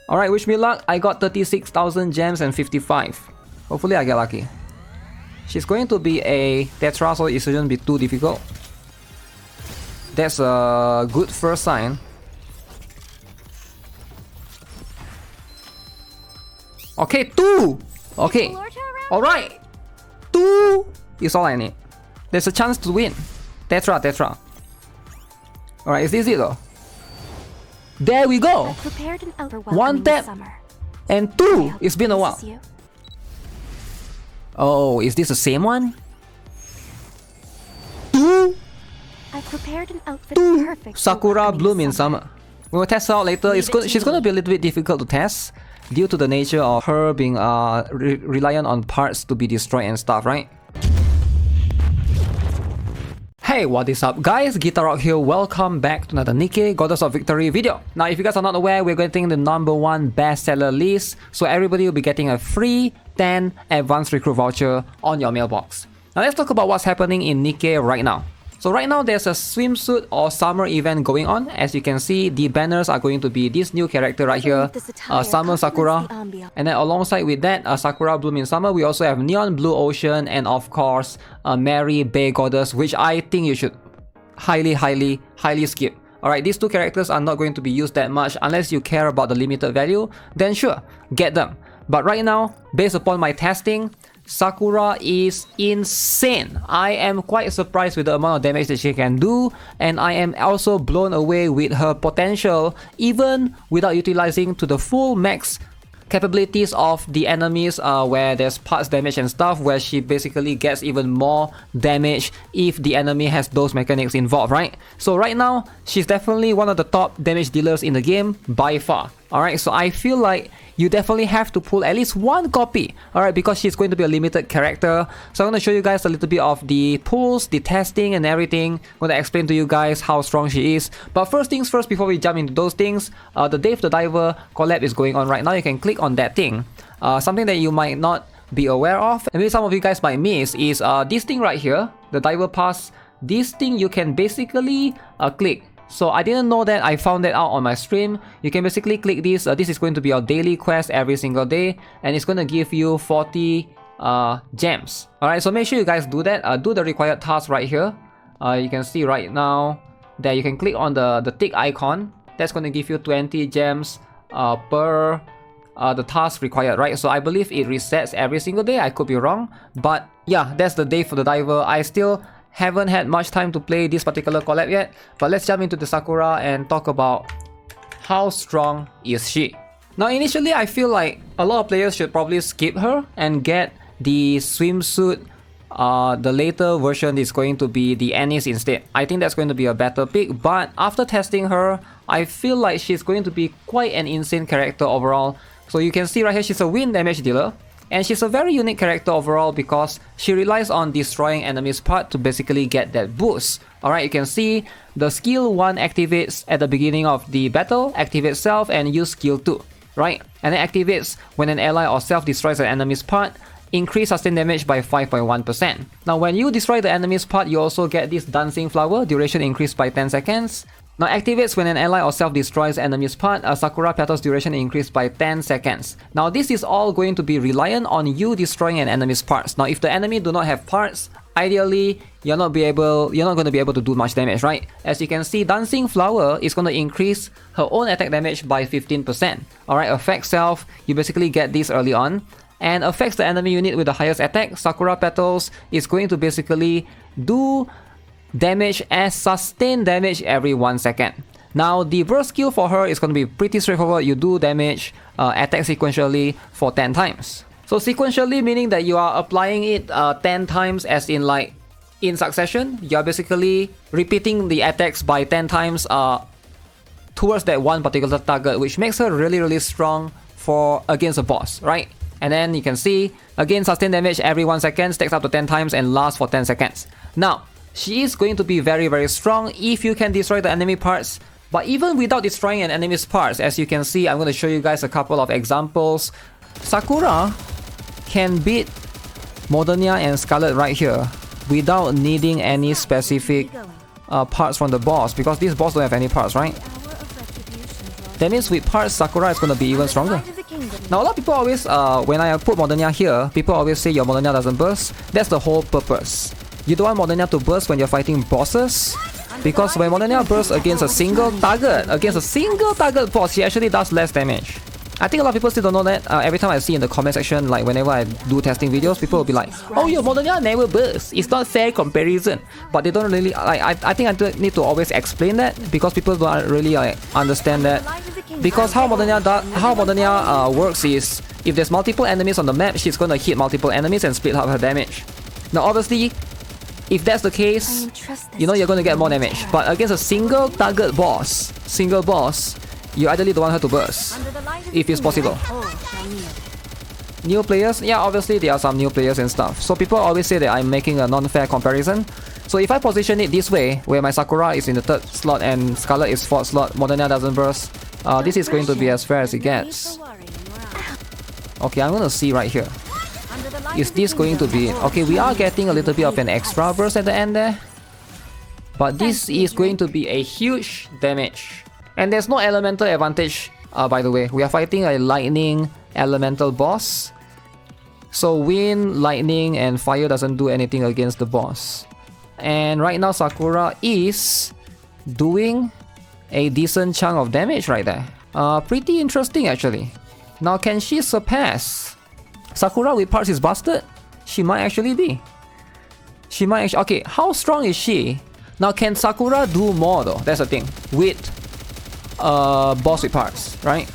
Alright, wish me luck. I got 36,000 gems and 55. Hopefully I get lucky. She's going to be a Tetra, so it shouldn't be too difficult. That's a good first sign. Okay, 2! Okay. Alright! 2 is all I need. There's a chance to win. Tetra. Alright, is this it though? There we go! 1 tap and 2! It's been a while. Oh, is this the same one? 2? Sakura bloom in summer. We'll test her out later. She's gonna be a little bit difficult to test due to the nature of her being reliant on parts to be destroyed and stuff, right? Hey, what is up guys? GuitarRock here. Welcome back to another Nikke Goddess of Victory video. Now, if you guys are not aware, we're getting the #1 bestseller list, so everybody will be getting a free 10 advanced recruit voucher on your mailbox. Now let's talk about what's happening in Nikke right now. So right now there's a swimsuit or summer event going on. As you can see, the banners are going to be this new character right here, Summer Sakura. And then alongside with that, Sakura Bloom in Summer, we also have Neon Blue Ocean and of course, Mary Bay Goddess, which I think you should highly skip. Alright, these two characters are not going to be used that much unless you care about the limited value, then sure, get them. But right now, based upon my testing, Sakura is insane. I am quite surprised with the amount of damage that she can do, and I am also blown away with her potential even without utilizing to the full max capabilities of the enemies where there's parts damage and stuff, where she basically gets even more damage if the enemy has those mechanics involved, right? So right now, she's definitely one of the top damage dealers in the game by far. Alright, so I feel like you definitely have to pull at least one copy, alright, because she's going to be a limited character. So I'm going to show you guys a little bit of the pulls, the testing and everything. I'm going to explain to you guys how strong she is. But first things first, before we jump into those things, the Dave the Diver collab is going on right now. You can click on that thing. Something that you might not be aware of, and maybe some of you guys might miss, is this thing right here, the Diver Pass. This thing you can basically click. So I didn't know that. I found that out on my stream. You can basically click this. This is going to be your daily quest every single day, and it's going to give you 40 gems. Alright, so make sure you guys do that. Do the required task right here. You can see right now that you can click on the tick icon. That's going to give you 20 gems per the task required, right? So I believe it resets every single day. I could be wrong, but yeah, that's the day for the Diver. I still haven't had much time to play this particular collab yet, but let's jump into the Sakura and talk about how strong is she. Now initially I feel like a lot of players should probably skip her and get the swimsuit. The later version is going to be the Anis instead. I think that's going to be a better pick, but after testing her, I feel like she's going to be quite an insane character overall. So you can see right here, she's a wind damage dealer. And she's a very unique character overall because she relies on destroying enemies' part to basically get that boost. Alright, you can see the skill 1 activates at the beginning of the battle, activates self and use skill 2, right? And it activates when an ally or self destroys an enemy's part, increase sustained damage by 5.1%. Now when you destroy the enemy's part, you also get this dancing flower, duration increased by 10 seconds. Now activates when an ally or self destroys enemy's part, Sakura Petals duration increased by 10 seconds. Now this is all going to be reliant on you destroying an enemy's parts. Now if the enemy do not have parts, ideally you're not going to be able to do much damage, right? As you can see, Dancing Flower is going to increase her own attack damage by 15%. Alright, affect self, you basically get this early on. And affects the enemy unit with the highest attack, Sakura Petals is going to basically do damage as sustained damage every 1 second. Now the burst skill for her is going to be pretty straightforward. You do damage attack sequentially for 10 times. So sequentially meaning that you are applying it 10 times as in like in succession. You are basically repeating the attacks by 10 times towards that one particular target, which makes her really strong for against a boss, right? And then you can see again sustained damage every 1 second, stacks up to 10 times and lasts for 10 seconds. Now she is going to be very strong if you can destroy the enemy parts. But even without destroying an enemy's parts, as you can see, I'm going to show you guys a couple of examples. Sakura can beat Modernia and Scarlet right here without needing any specific parts from the boss, because this boss don't have any parts, right? That means with parts, Sakura is gonna be even stronger. Now a lot of people always, when I put Modernia here, people always say your Modernia doesn't burst. That's the whole purpose. You don't want Modernia to burst when you're fighting bosses, because when Modernia bursts against a single target boss, she actually does less damage. I think a lot of people still don't know that. Every time I see in the comment section, like whenever I do testing videos, people will be like, "Oh, your Modernia never bursts. It's not fair comparison." But they don't really. I think I need to always explain that, because people don't really understand that. Because how Modernia works is, if there's multiple enemies on the map, she's gonna hit multiple enemies and split up her damage. Now, obviously, if that's the case, you know you're gonna get more damage. But against a single target boss, you ideally don't want her to burst, if it's possible. New players? Yeah, obviously there are some new players and stuff. So people always say that I'm making a non-fair comparison. So if I position it this way, where my Sakura is in the 3rd slot and Scarlet is 4th slot, Modernia doesn't burst, this is going to be as fair as it gets. Okay, I'm gonna see right here. Is this going to be... Okay, we are getting a little bit of an extra burst at the end there. But this is going to be a huge damage. And there's no elemental advantage, by the way. We are fighting a lightning elemental boss. So wind, lightning, and fire doesn't do anything against the boss. And right now Sakura is doing a decent chunk of damage right there. Pretty interesting actually. Now can she surpass Sakura with parts is busted? She might actually be. She might actually... Okay, how strong is she? Now can Sakura do more though? That's the thing. With boss with parts, right?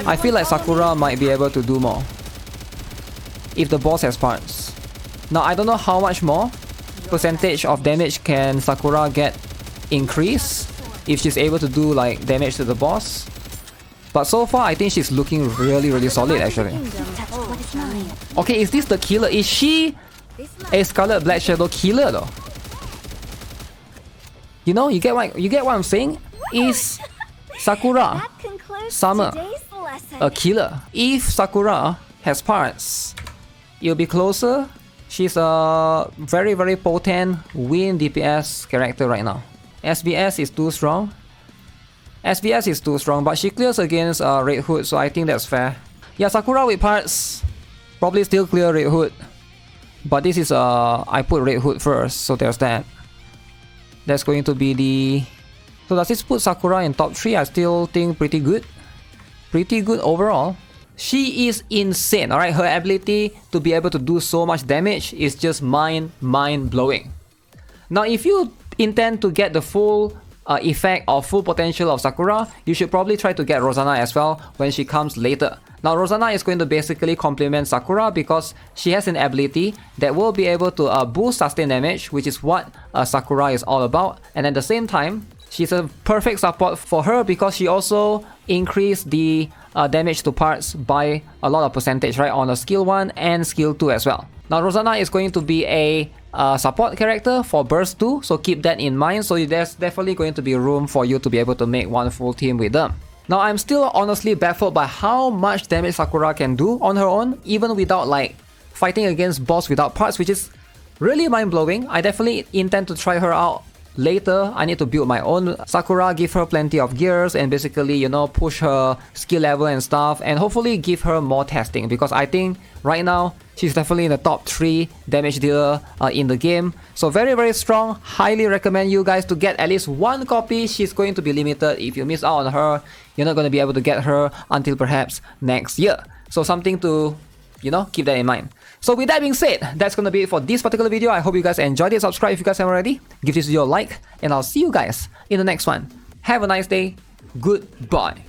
I feel like Sakura might be able to do more if the boss has parts. Now I don't know how much more percentage of damage can Sakura get increase if she's able to do like damage to the boss. But so far I think she's looking really solid actually. Okay, is this the killer? Is she a Scarlet Black Shadow killer though? You know, you get what I'm saying? Is Sakura Summer a killer? If Sakura has parts, it'll be closer. She's a very potent win DPS character right now. SBS is too strong. SBS is too strong, but she clears against Red Hood, so I think that's fair. Yeah, Sakura with parts probably still clear Red Hood. But this is I put Red Hood first, so there's that. That's going to be the... So does this put Sakura in top 3? I still think pretty good. Pretty good overall. She is insane, alright? Her ability to be able to do so much damage is just mind-blowing. Now if you intend to get the full effect or full potential of Sakura, you should probably try to get Rosanna as well when she comes later. Now Rosanna is going to basically complement Sakura because she has an ability that will be able to boost sustain damage, which is what Sakura is all about. And at the same time, she's a perfect support for her because she also increased the damage to parts by a lot of percentage, right, on a skill 1 and skill 2 as well. Now Rosanna is going to be a support character for burst 2, so keep that in mind. So there's definitely going to be room for you to be able to make one full team with them. Now I'm still honestly baffled by how much damage Sakura can do on her own, even without like fighting against boss without parts, which is really mind-blowing. I definitely intend to try her out later. I need to build my own Sakura, give her plenty of gears and basically, you know, push her skill level and stuff, and hopefully give her more testing, because I think right now she's definitely in the top 3 damage dealer in the game. So very strong. Highly recommend you guys to get at least 1 copy. She's going to be limited. If you miss out on her, you're not going to be able to get her until perhaps next year. So something to, you know, keep that in mind. So with that being said, that's going to be it for this particular video. I hope you guys enjoyed it. Subscribe if you guys haven't already. Give this video a like, and I'll see you guys in the next one. Have a nice day. Goodbye.